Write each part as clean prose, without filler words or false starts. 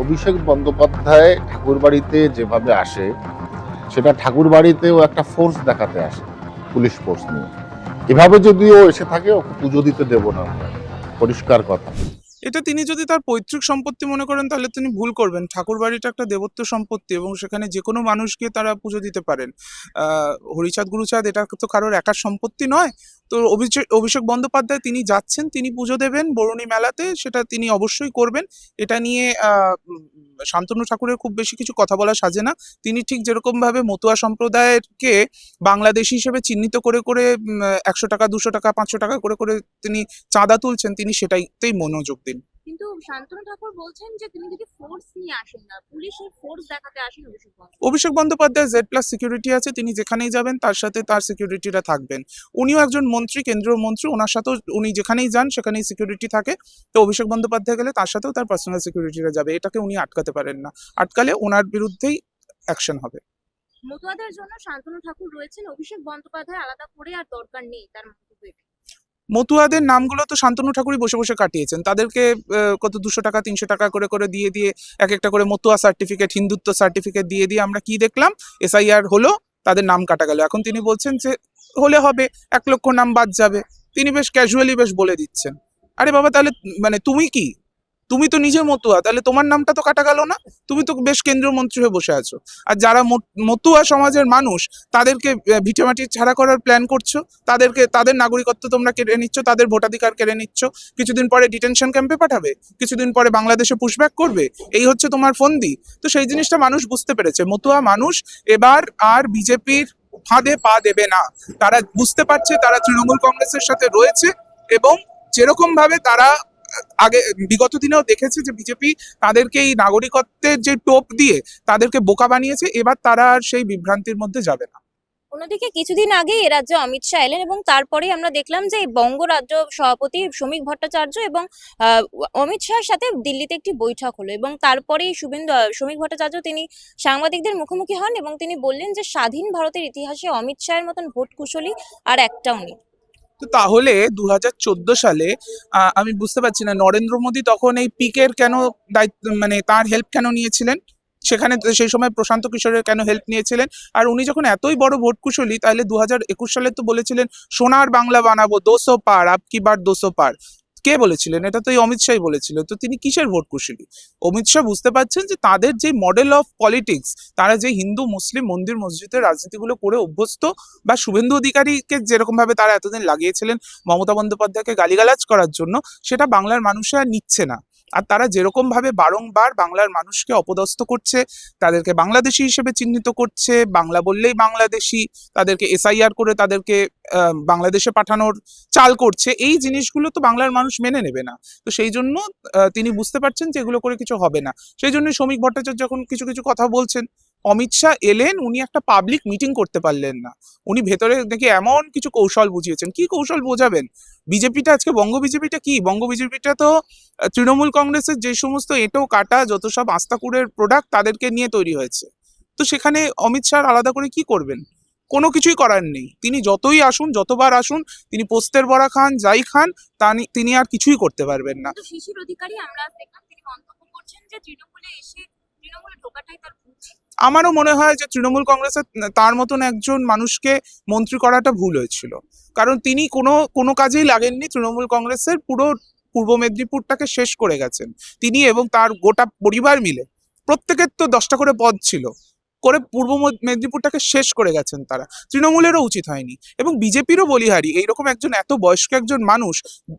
অভিষেক বন্দ্যোপাধ্যায় ঠাকুরবাড়িতে যেভাবে আসে সেটা ঠাকুরবাড়িতেও একটা ফোর্স দেখাতে আসে, পুলিশ ফোর্স নিয়ে। এভাবে যদিও এসে থাকে ওকে পুজো দিতে দেব না আমরা, পরিষ্কার কথা। এটা তিনি যদি তার পৈতৃক সম্পত্তি মনে করেন তাহলে তিনি ভুল করবেন। ঠাকুর বাড়িটা একটা দেবত্ব সম্পত্তি এবং সেখানে যে কোনো মানুষকে তারা পুজো দিতে পারেন। হরিচাঁদ গুরুচাঁদ এটা তো কারোর একার সম্পত্তি নয়। তো অভিষেক বন্দ্যোপাধ্যায় তিনি যাচ্ছেন, তিনি পুজো দেবেন বরুণী মেলাতে, সেটা তিনি অবশ্যই করবেন। এটা নিয়ে শান্তনু ঠাকুরের খুব বেশি কিছু কথা বলা সাজে না। তিনি ঠিক যেরকম ভাবে মতুয়া সম্প্রদায়কে বাংলাদেশি হিসেবে চিহ্নিত করে করে 100 টাকা 200 টাকা 500 টাকা করে করে তিনি চাঁদা তুলছেন, তিনি সেটাইতেই মনোযোগ দিন। কিন্তু শান্তনু ঠাকুর বলছেন যে তিনি যদি ফোর্স নিয়ে আসেন না, পুলিশের ফোর্স দেখাতে আসেন অভিষেক বন্দ্যোপাধ্যায় Z+ সিকিউরিটি আছে, তিনি যেখানেই যাবেন তার সাথে তার সিকিউরিটিরা থাকবেন। উনিও একজন মন্ত্রী, কেন্দ্রীয় মন্ত্রী, ওনার সাথেও উনি যেখানেই যান সেখানেই সিকিউরিটি থাকে। তো অভিষেক বন্দ্যোপাধ্যায় গেলে তার সাথেও তার পার্সোনাল সিকিউরিটিরা যাবে, এটাকে উনি আটকাতে পারেন না। আটকালে ওনার বিরুদ্ধেই অ্যাকশন হবে। মতুয়াদের জন্য শান্তনু ঠাকুর রয়েছেন, অভিষেক বন্দ্যোপাধ্যায় আলাদা করে আর দরকার নেই, তার মন্তব্য। মতুয়াদের নামগুলো তো শান্তনু ঠাকুরই বসে বসে কাটিয়েছেন। তাদেরকে কত 200 টাকা 300 টাকা করে করে দিয়ে দিয়ে এক একটা করে মতুয়া সার্টিফিকেট, হিন্দুত্ব সার্টিফিকেট দিয়ে দিয়ে আমরা কি দেখলাম, SIR হলো, তাদের নাম কাটা গেল। এখন তিনি বলছেন যে হলে হবে, 1 লক্ষ নাম বাদ যাবে। তিনি বেশ ক্যাজুয়ালি বেশ বলে দিচ্ছেন। আরে বাবা, তাহলে মানে তুমি কি, তুমি তো নিজে মতুয়া, তাহলে তোমার নামটা তো কাটা গেল না? তুমি তো বেশ কেন্দ্রীয় মন্ত্রী হয়ে বসে আছো। আর যারা মতুয়া সমাজের মানুষ তাদেরকে ভিটেমাটি ছাড়া করার প্ল্যান করছো, তাদের নাগরিকত্ব তোমরা কেড়ে নিচ্ছ, তাদের ভোটাধিকার কেড়ে নিচ্ছ। কিছুদিন পরে ডিটেনশন ক্যাম্পে পাঠাবে, কিছুদিন পরে বাংলাদেশে পুশব্যাক করবে, এই হচ্ছে তোমার ফন্দি। তো সেই জিনিসটা মানুষ বুঝতে পেরেছে। মতুয়া মানুষ এবার আর বিজেপির ফাঁদে পা দেবে না। তারা বুঝতে পারছে তারা তৃণমূল কংগ্রেসের সাথে রয়েছে এবং যেরকম ভাবে তারা আগে বিগত দিনেও দেখেছে যে বিজেপি তাদেরকে এই নাগরিকত্বের যে টোপ দিয়ে তাদেরকে বোকা বানিয়েছে, এবার তারা আর সেই বিভ্রান্তির মধ্যে যাবে না। অন্যদিকে কিছুদিন আগে এ রাজ্যে অমিত শাহ এলেন এবং তারপরে আমরা দেখলাম যে বঙ্গ রাজ্য সভাপতি শ্রমিক ভট্টাচার্য এবং অমিত শাহের সাথে দিল্লিতে একটি বৈঠক হলো এবং তারপরেই শ্রমিক ভট্টাচার্য তিনি সাংবাদিকদের মুখোমুখি হন এবং তিনি বললেন যে স্বাধীন ভারতের ইতিহাসে অমিত শাহের মতন ভোট কুশলী আর একটাও নেই। তো তাহলে 2014 সালে আমি বুঝতে পারছি না নরেন্দ্র মোদী তখন এই পিকের কেন দায়িত্ব, মানে তার হেল্প কেন নিয়েছিলেন? সেখানে সেই সময় প্রশান্ত কিশোরের কেন হেল্প নিয়েছিলেন? আর উনি যখন এতই বড় ভোট কুশলী, তাহলে 2021 সালে তো বলেছিলেন সোনার বাংলা বানাবো 200 পার, আপ কি বার 200 পার। কে বলেছিলেন? এটা তো এই অমিত শাহ বলেছিল। তো তিনি কিসের ভোট কুশলী? অমিত শাহ বুঝতে পারছেন যে তাদের যে মডেল অফ পলিটিক্স, তারা যে হিন্দু মুসলিম মন্দির মসজিদের রাজনীতিগুলো করে অভ্যস্ত, বা শুভেন্দু অধিকারীকে যেরকম ভাবে তারা এতদিন লাগিয়েছিলেন মমতা বন্দ্যোপাধ্যায়কে গালিগালাজ করার জন্য, সেটা বাংলার মানুষরা নিচ্ছে না। আর তারা যেরকম ভাবে বারংবার বাংলার মানুষকে অপদস্থ করছে, তাদেরকে বাংলাদেশি হিসেবে চিহ্নিত করছে, বাংলা বললেই বাংলাদেশি, তাদেরকে SIR করে তাদেরকে বাংলাদেশে পাঠানোর চাল করছে, এই জিনিসগুলো তো বাংলার মানুষ মেনে নেবে না। তো সেই জন্য তিনি বুঝতে পারছেন যে এগুলো করে কিছু হবে না। সেই জন্য শ্রমিক ভট্টাচার্য যখন কিছু কিছু কথা বলছেন, অমিত শাহ এলেন, উনি একটা পাবলিক মিটিং করতে পারলেন না। উনি ভেতরে দেখি এমন কিছু কৌশল বুঝিয়েছেন। কি কৌশল বোঝাবেন? বিজেপিটা আজকে বঙ্গ বিজেপিটা কি? বঙ্গ বিজেপিটা তো তৃণমূল কংগ্রেসের যে সমস্ত এঁটো কাটা যত সব আস্তাকুড়ের প্রোডাক্ট তাদেরকে নিয়ে তৈরি হয়েছে। তো সেখানে অমিত শাহ আলাদা করে কি করবেন? কোনো কিছুই করার নেই। তিনি যতই আসুন, যতবার আসুন, তিনি পোস্তের বড়া খান, যাই খান, তিনি আর কিছুই করতে পারবেন না। শিশির অধিকারী আমরা দেখলাম তিনি মন্তব্য করছেন যে তৃণমূলে এসে তৃণমূলে ঢোকাটাই তার ভুল। আমারও মনে হয় যে তৃণমূল কংগ্রেসের তার মতন একজন মানুষকে মন্ত্রী করাটা ভুল হয়েছিল। কারণ তিনি কোনো কাজেই লাগেননি। তৃণমূল কংগ্রেসের পুরো পূর্ব মেদিনীপুরটাকে শেষ করে গেছেন তিনি এবং তার গোটা পরিবার মিলে। প্রত্যেকের তো 10টা করে পদ ছিল, করে পূর্ব মেদিনীপুরটাকে শেষ করে গেছেন তারা। তৃণমূলেরও উচিত হয়নি এবং বিজেপিরও বলিহারি। এইরকম একজন এত বয়স্ক একজন মানুষ,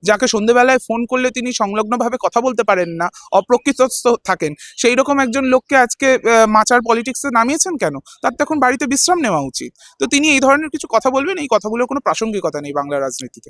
যাকে সন্ধ্যেবেলায় ফোন করলে তিনি সংলগ্নভাবে কথা বলতে পারেন না, অপ্রকৃতস্থ থাকেন, সেই রকম একজন লোককে আজকে মাচার পলিটিক্সে নামিয়েছেন কেন? তার তো এখন বাড়িতে বিশ্রাম নেওয়া উচিত। তো তিনি এই ধরনের কিছু কথা বলবেন, এই কথাগুলোর কোনো প্রাসঙ্গিকতা নেই বাংলা রাজনীতিতে।